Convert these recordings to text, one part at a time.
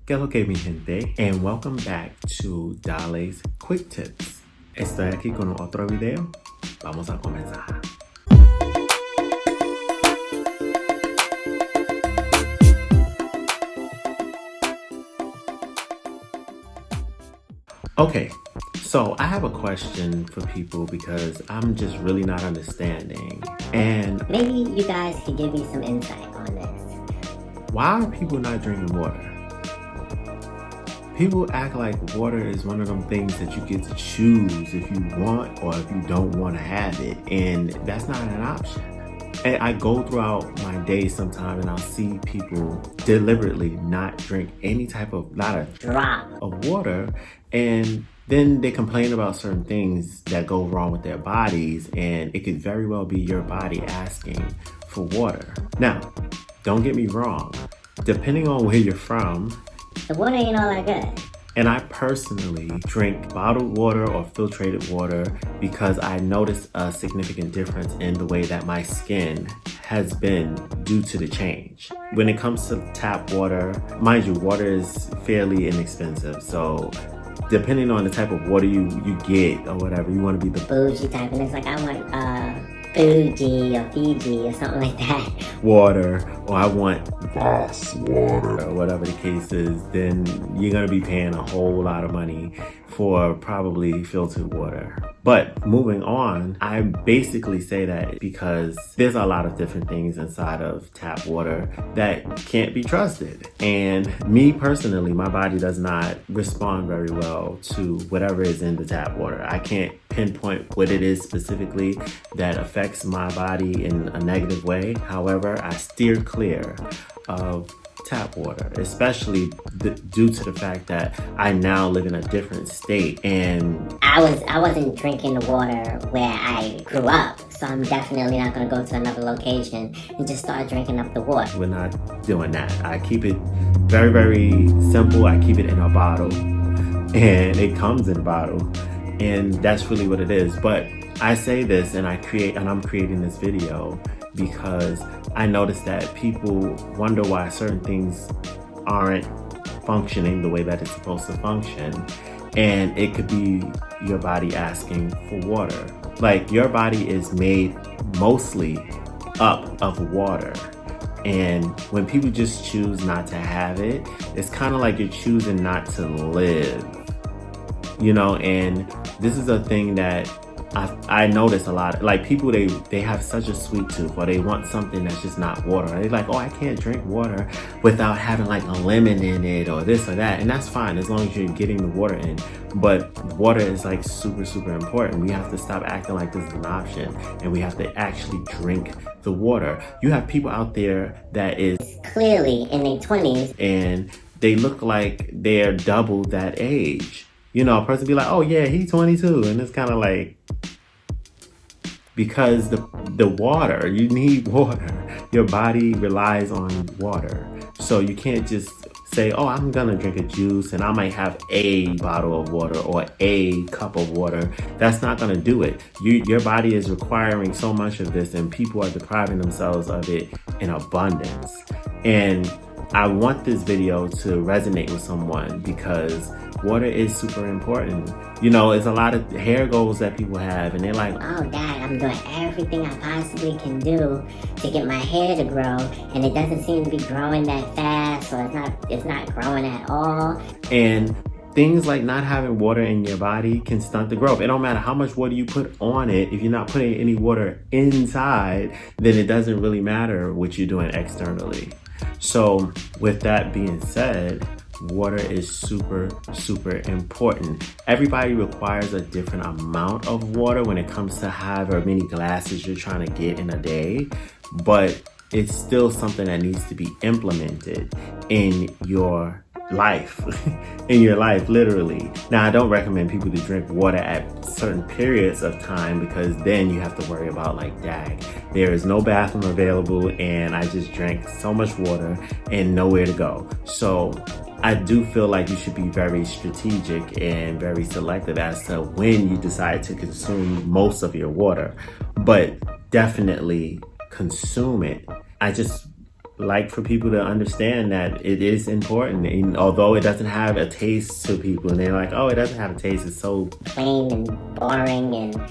¿Qué es lo que mi gente? And welcome back to Dale's Quick Tips. Estoy aquí con otro video. Vamos a comenzar. Okay, so I have a question for people because I'm just really not understanding. And maybe you guys could give me some insight on this. Why are people not drinking water? People act like water is one of them things that you get to choose if you want or if you don't want to have it. And that's not an option. And I go throughout my day sometime and I'll see people deliberately not drink any type of, not a drop of water. And then they complain about certain things that go wrong with their bodies. And it could very well be your body asking for water. Now, don't get me wrong. Depending on where you're from, the water ain't all that good. And I personally drink bottled water or filtered water because I noticed a significant difference in the way that my skin has been due to the change. When it comes to tap water, mind you, water is fairly inexpensive. So depending on the type of water you get or whatever, you want to be the bougie type. And it's like, I want Fuji or Fiji or something like that. Water, or I want glass water, or whatever the case is, then you're gonna be paying a whole lot of money for probably filtered water. But moving on, I basically say that because there's a lot of different things inside of tap water that can't be trusted. And me personally, my body does not respond very well to whatever is in the tap water. I can't pinpoint what it is specifically that affects my body in a negative way. However, I steer clear of tap water, especially due to the fact that I now live in a different state. And I wasn't drinking the water where I grew up, so I'm definitely not going to go to another location and just start drinking up the water. We're not doing that. I keep it very, very simple. I keep it in a bottle, and it comes in a bottle, and that's really what it is. But I say this, and I'm creating this video because I noticed that people wonder why certain things aren't functioning the way that it's supposed to function. And it could be your body asking for water. Like, your body is made mostly up of water. And when people just choose not to have it, it's kind of like you're choosing not to live. You know, and this is a thing that I notice a lot. Like, people, they have such a sweet tooth, or they want something that's just not water. They're like, oh, I can't drink water without having like a lemon in it or this or that. And that's fine as long as you're getting the water in. But water is like super, super important. We have to stop acting like this is an option, and we have to actually drink the water. You have people out there that is clearly in their 20s and they look like they're double that age. You know, a person be like, oh yeah, he's 22. And it's kind of like, because the water, you need water. Your body relies on water. So you can't just say, oh, I'm gonna drink a juice and I might have a bottle of water or a cup of water. That's not gonna do it. Your body is requiring so much of this, and people are depriving themselves of it in abundance. And I want this video to resonate with someone because water is super important. You know, it's a lot of hair goals that people have, and they're like, oh, Dad, I'm doing everything I possibly can do to get my hair to grow, and it doesn't seem to be growing that fast, or it's not growing at all. And things like not having water in your body can stunt the growth. It don't matter how much water you put on it. If you're not putting any water inside, then it doesn't really matter what you're doing externally. So with that being said, water is super, super important. Everybody requires a different amount of water when it comes to however many glasses you're trying to get in a day, but it's still something that needs to be implemented in your life, literally. Now, I don't recommend people to drink water at certain periods of time, because then you have to worry about like, dang, there is no bathroom available and I just drank so much water and nowhere to go. So I do feel like you should be very strategic and very selective as to when you decide to consume most of your water, but definitely consume it. I just like for people to understand that it is important. And although it doesn't have a taste to people, and they're like, oh, it doesn't have a taste, it's so plain and boring and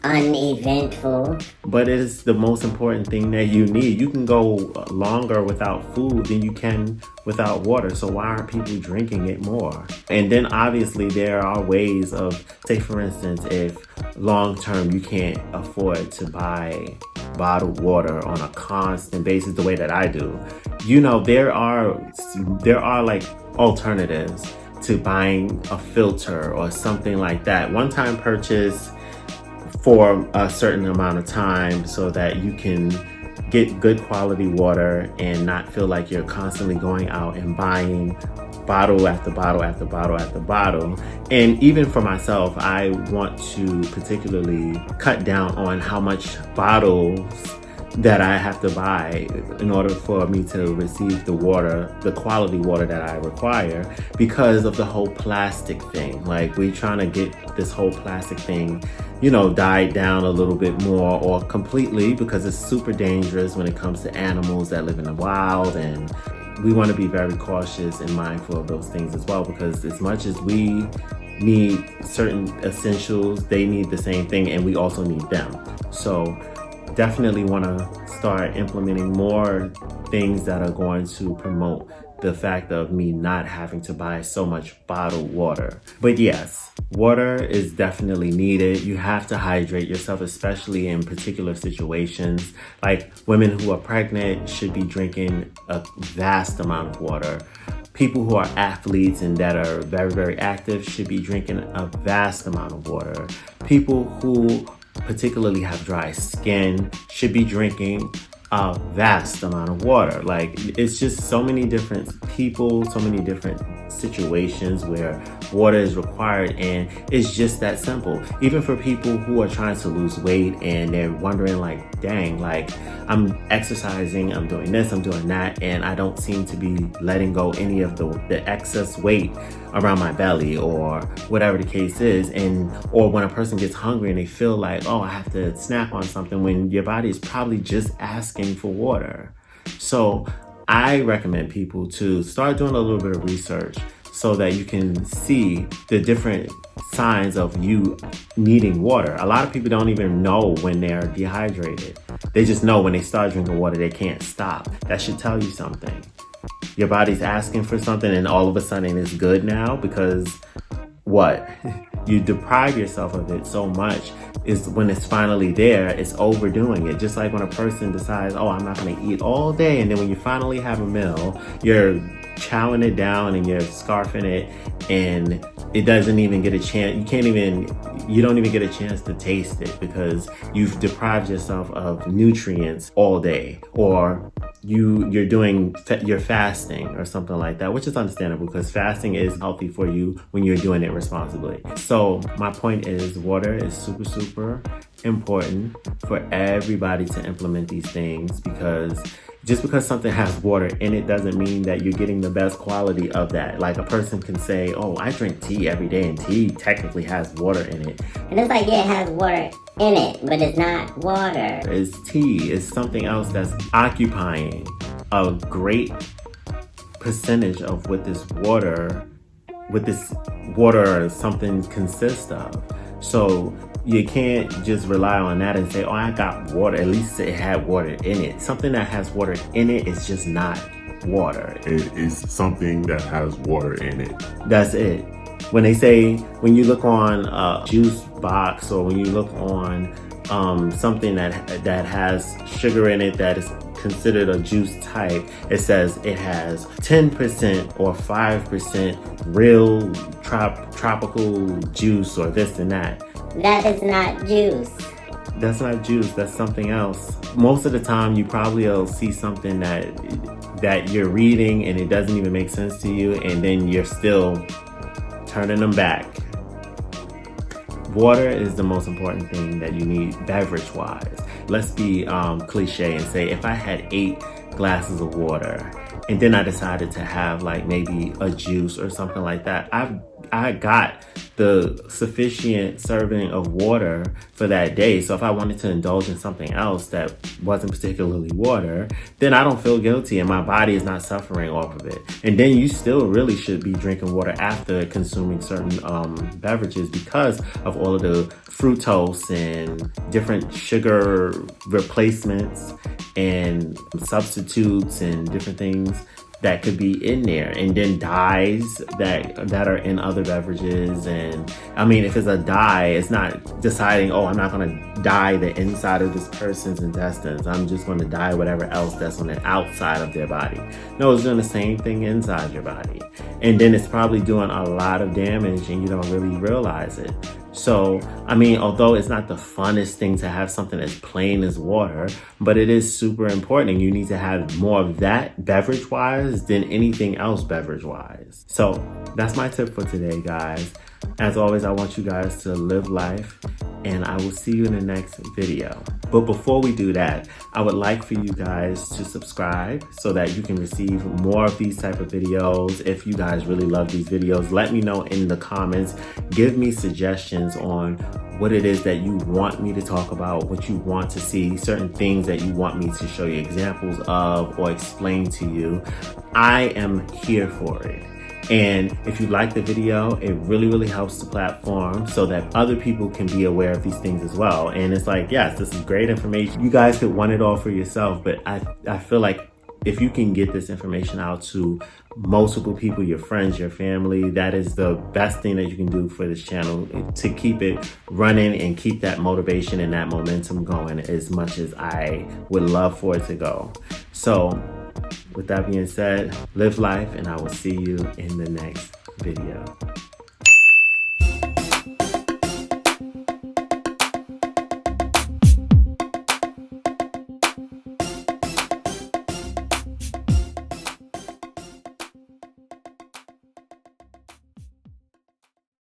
uneventful. But it is the most important thing that you need. You can go longer without food than you can without water. So why aren't people drinking it more? And then obviously there are ways of, say for instance, if long term you can't afford to buy bottled water on a constant basis the way that I do, there are like alternatives to buying a filter or something like that. One-time purchase for a certain amount of time so that you can get good quality water and not feel like you're constantly going out and buying bottle after bottle after bottle after bottle. And even for myself, I want to particularly cut down on how much bottles that I have to buy in order for me to receive the water, the quality water that I require, because of the whole plastic thing. Like, we're trying to get this whole plastic thing, died down a little bit more or completely, because it's super dangerous when it comes to animals that live in the wild. And we want to be very cautious and mindful of those things as well, because as much as we need certain essentials, they need the same thing, and we also need them. So definitely want to start implementing more things that are going to promote the fact of me not having to buy so much bottled water. But yes, water is definitely needed. You have to hydrate yourself, especially in particular situations. Like, women who are pregnant should be drinking a vast amount of water. People who are athletes and that are very, very active should be drinking a vast amount of water. People who particularly have dry skin should be drinking a vast amount of water. Like, it's just so many different people, so many different situations where water is required, and it's just that simple. Even for people who are trying to lose weight and they're wondering like, dang, like, I'm exercising, I'm doing this, I'm doing that, and I don't seem to be letting go any of the excess weight around my belly or whatever the case is. Or when a person gets hungry and they feel like, oh, I have to snack on something, when your body is probably just asking for water. So I recommend people to start doing a little bit of research so that you can see the different signs of you needing water. A lot of people don't even know when they're dehydrated. They just know when they start drinking water, they can't stop. That should tell you something. Your body's asking for something, and all of a sudden it's good now, because what? You deprive yourself of it so much, is when it's finally there, it's overdoing it. Just like when a person decides, oh, I'm not going to eat all day, and then when you finally have a meal, you're chowing it down and you're scarfing it, and it doesn't even get a chance. You don't even get a chance to taste it, because you've deprived yourself of nutrients all day, or you're fasting or something like that, which is understandable because fasting is healthy for you when you're doing it responsibly. So my point is, water is super, super important for everybody to implement these things, because just because something has water in it doesn't mean that you're getting the best quality of that. Like, a person can say, oh, I drink tea every day, and tea technically has water in it. And it's like, yeah, it has water in it, but it's not water. It's tea. It's something else that's occupying a great percentage of what this water or something consists of. So you can't just rely on that and say, oh, I got water. At least it had water in it. Something that has water in it is just not water. It is something that has water in it. That's it. When you look on a juice box, or when you look on something that has sugar in it that is considered a juice type, it says it has 10% or 5% real tropical juice or this and that. That is not juice. That's not juice. That's something else. Most of the time, you probably will see something that you're reading and it doesn't even make sense to you, and then you're still turning them back. Water is the most important thing that you need beverage-wise. Let's be cliche and say, if I had 8 glasses of water and then I decided to have like maybe a juice or something like that, I got the sufficient serving of water for that day. So if I wanted to indulge in something else that wasn't particularly water, then I don't feel guilty and my body is not suffering off of it. And then you still really should be drinking water after consuming certain beverages, because of all of the fructose and different sugar replacements and substitutes and different things that could be in there, and then dyes that are in other beverages. And I mean, if it's a dye, it's not deciding, oh, I'm not going to dye the inside of this person's intestines, I'm just going to dye whatever else that's on the outside of their body. No, it's doing the same thing inside your body, and then it's probably doing a lot of damage and you don't really realize it. So, I mean, although it's not the funnest thing to have something as plain as water, but it is super important, and you need to have more of that beverage-wise than anything else beverage-wise. So that's my tip for today, guys. As always, I want you guys to live life, and I will see you in the next video. But before we do that, I would like for you guys to subscribe so that you can receive more of these type of videos. If you guys really love these videos, let me know in the comments. Give me suggestions on what it is that you want me to talk about, what you want to see, certain things that you want me to show you examples of or explain to you. I am here for it. And if you like the video, it really helps the platform so that other people can be aware of these things as well. And it's like, yes, this is great information. You guys could want it all for yourself, but I feel like if you can get this information out to multiple people, your friends, your family, that is the best thing that you can do for this channel to keep it running and keep that motivation and that momentum going as much as I would love for it to go. So with that being said, live life, and I will see you in the next video.